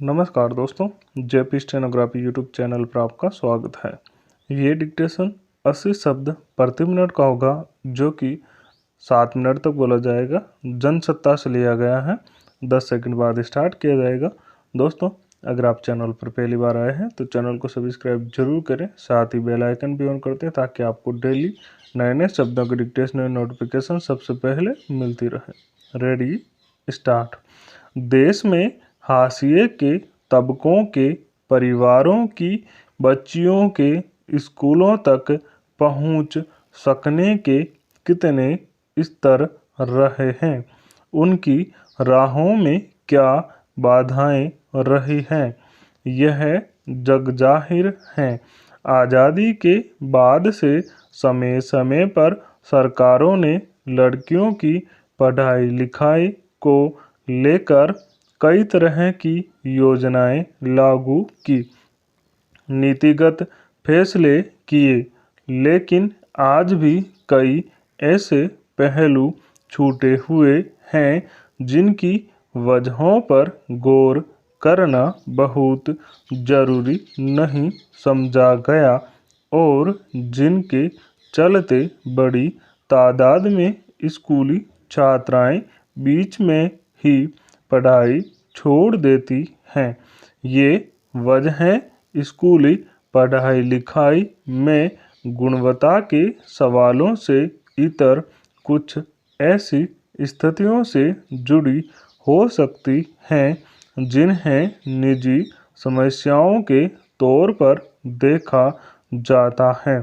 नमस्कार दोस्तों, JP stenography YouTube channel पर आपका स्वागत है। ये डिक्टेशन 80 शब्द प्रति मिनट का होगा, जो कि 7 मिनट तक बोला जाएगा। जनसत्ता से लिया गया है। 10 सेकंड बाद स्टार्ट किया जाएगा। दोस्तों, अगर आप चैनल पर पहली बार आए हैं तो चैनल को सब्सक्राइब जरूर करें, साथ ही बेल आइकन भी ऑन करते हैं ताकि आपको डेली नए नए शब्दों की डिक्टेशन और नोटिफिकेशन सबसे पहले मिलती रहे। Ready, start. देश में हाशिए के तबकों के परिवारों की बच्चियों के स्कूलों तक पहुंच सकने के कितने स्तर रहे हैं? उनकी राहों में क्या बाधाएं रही हैं? यह जगजाहिर है। आज़ादी के बाद से समय समय पर सरकारों ने लड़कियों की पढ़ाई लिखाई को लेकर कई तरह की योजनाएं लागू की, नीतिगत फैसले किए, लेकिन आज भी कई ऐसे पहलू छूटे हुए हैं जिनकी वजहों पर गौर करना बहुत जरूरी नहीं समझा गया और जिनके चलते बड़ी तादाद में स्कूली छात्राएं बीच में ही पढ़ाई छोड़ देती हैं। ये वजहें स्कूली पढ़ाई लिखाई में गुणवत्ता के सवालों से इतर कुछ ऐसी स्थितियों से जुड़ी हो सकती हैं जिन्हें निजी समस्याओं के तौर पर देखा जाता है,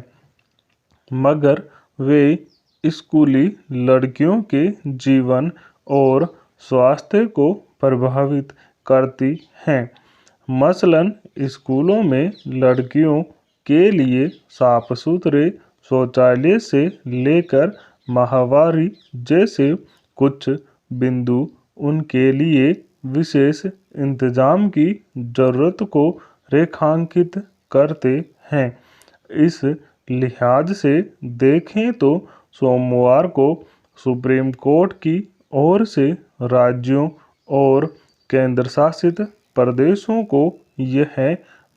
मगर वे स्कूली लड़कियों के जीवन और स्वास्थ्य को प्रभावित करती हैं। मसलन स्कूलों में लड़कियों के लिए साफ सुथरे शौचालय से लेकर माहवारी जैसे कुछ बिंदु उनके लिए विशेष इंतजाम की जरूरत को रेखांकित करते हैं। इस लिहाज से देखें तो सोमवार को सुप्रीम कोर्ट की ओर से राज्यों और केंद्र शासित प्रदेशों को यह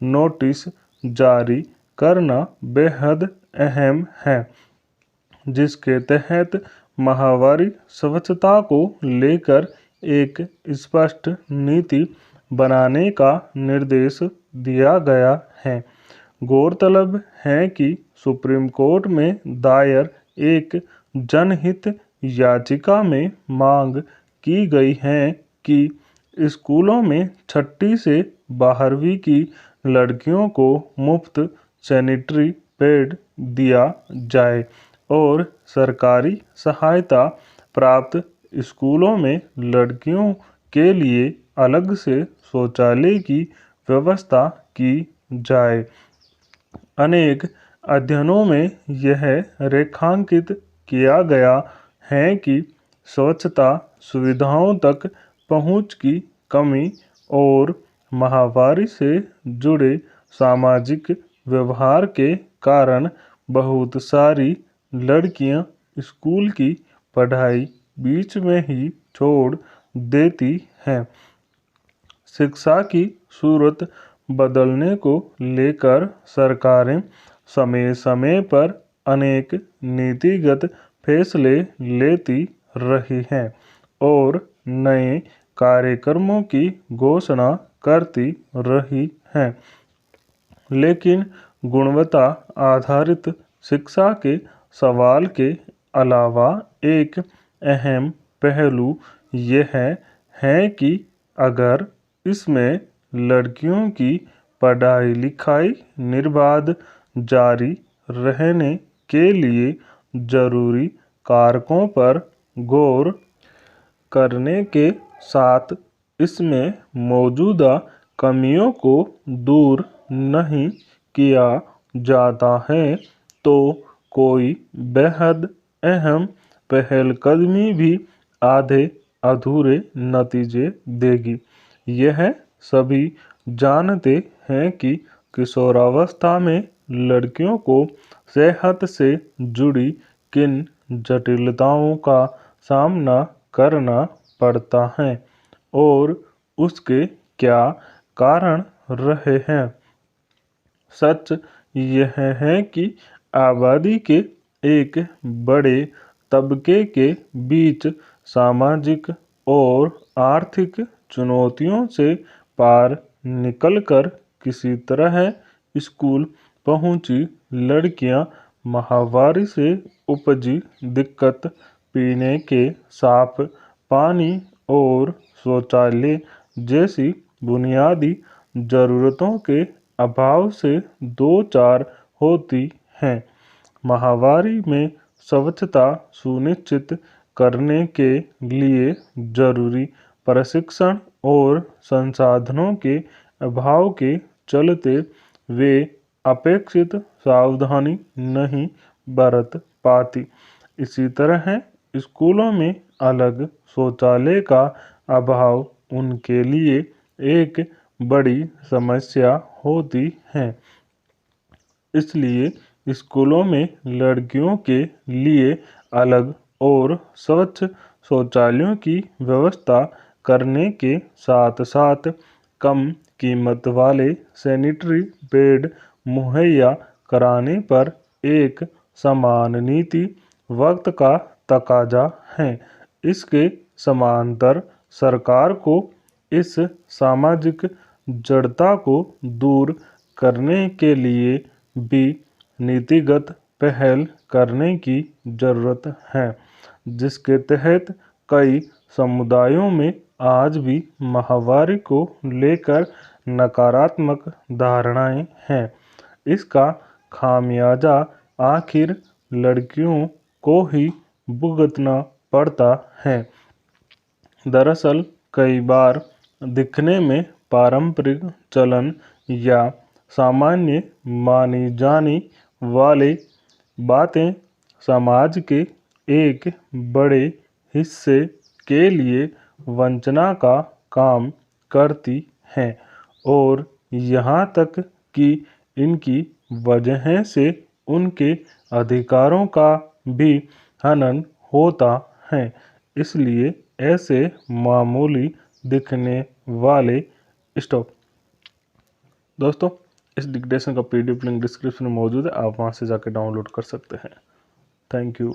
नोटिस जारी करना बेहद अहम है, जिसके तहत माहवारी स्वच्छता को लेकर एक स्पष्ट नीति बनाने का निर्देश दिया गया है। गौरतलब है कि सुप्रीम कोर्ट में दायर एक जनहित याचिका में मांग की गई है कि स्कूलों में 6वीं से 12वीं की लड़कियों को मुफ्त सैनिटरी पैड दिया जाए और सरकारी सहायता प्राप्त स्कूलों में लड़कियों के लिए अलग से शौचालय की व्यवस्था की जाए। अनेक अध्ययनों में यह रेखांकित किया गया है कि स्वच्छता सुविधाओं तक पहुंच की कमी और माहवारी से जुड़े सामाजिक व्यवहार के कारण बहुत सारी लड़कियां स्कूल की पढ़ाई बीच में ही छोड़ देती हैं। शिक्षा की सूरत बदलने को लेकर सरकारें समय समय पर अनेक नीतिगत फैसले लेती रही हैं और नए कार्यक्रमों की घोषणा करती रही हैं, लेकिन गुणवत्ता आधारित शिक्षा के सवाल के अलावा एक अहम पहलू यह है कि अगर इसमें लड़कियों की पढ़ाई लिखाई निर्बाध जारी रहने के लिए जरूरी कारकों पर गौर करने के साथ इसमें मौजूदा कमियों को दूर नहीं किया जाता है, तो कोई बेहद अहम पहलकदमी भी आधे अधूरे नतीजे देगी। यह सभी जानते हैं कि किशोरावस्था में लड़कियों को सेहत से जुड़ी किन जटिलताओं का सामना करना पड़ता है और उसके क्या कारण रहे हैं। सच यह है कि आबादी के एक बड़े तबके के बीच सामाजिक और आर्थिक चुनौतियों से पार निकलकर किसी तरह स्कूल पहुंची लड़कियां माहवारी से उपजी दिक्कत, पीने के साफ पानी और शौचालय जैसी बुनियादी ज़रूरतों के अभाव से दो चार होती हैं। माहवारी में स्वच्छता सुनिश्चित करने के लिए जरूरी प्रशिक्षण और संसाधनों के अभाव के चलते वे अपेक्षित सावधानी नहीं बरत पाती। इसी तरह स्कूलों में अलग शौचालय का अभाव उनके लिए एक बड़ी समस्या होती है। इसलिए स्कूलों में लड़कियों के लिए अलग और स्वच्छ शौचालयों की व्यवस्था करने के साथ साथ कम कीमत वाले सैनिटरी पैड मुहैया कराने पर एक समान नीति वक्त का तकाजा है। इसके समांतर सरकार को इस सामाजिक जड़ता को दूर करने के लिए भी नीतिगत पहल करने की जरूरत है, जिसके तहत कई समुदायों में आज भी माहवारी को लेकर नकारात्मक धारणाएं हैं। इसका खामियाजा आखिर लड़कियों को ही भुगतना पड़ता है। दरअसल कई बार दिखने में पारंपरिक चलन या सामान्य मानी जाने वाली बातें समाज के एक बड़े हिस्से के लिए वंचना का काम करती हैं और यहाँ तक कि इनकी वजह से उनके अधिकारों का भी हनन होता है। इसलिए ऐसे मामूली दिखने वाले दोस्तों, इस डिक्टेशन का PDF लिंक डिस्क्रिप्शन में मौजूद है, आप वहां से जाकर डाउनलोड कर सकते हैं। Thank you.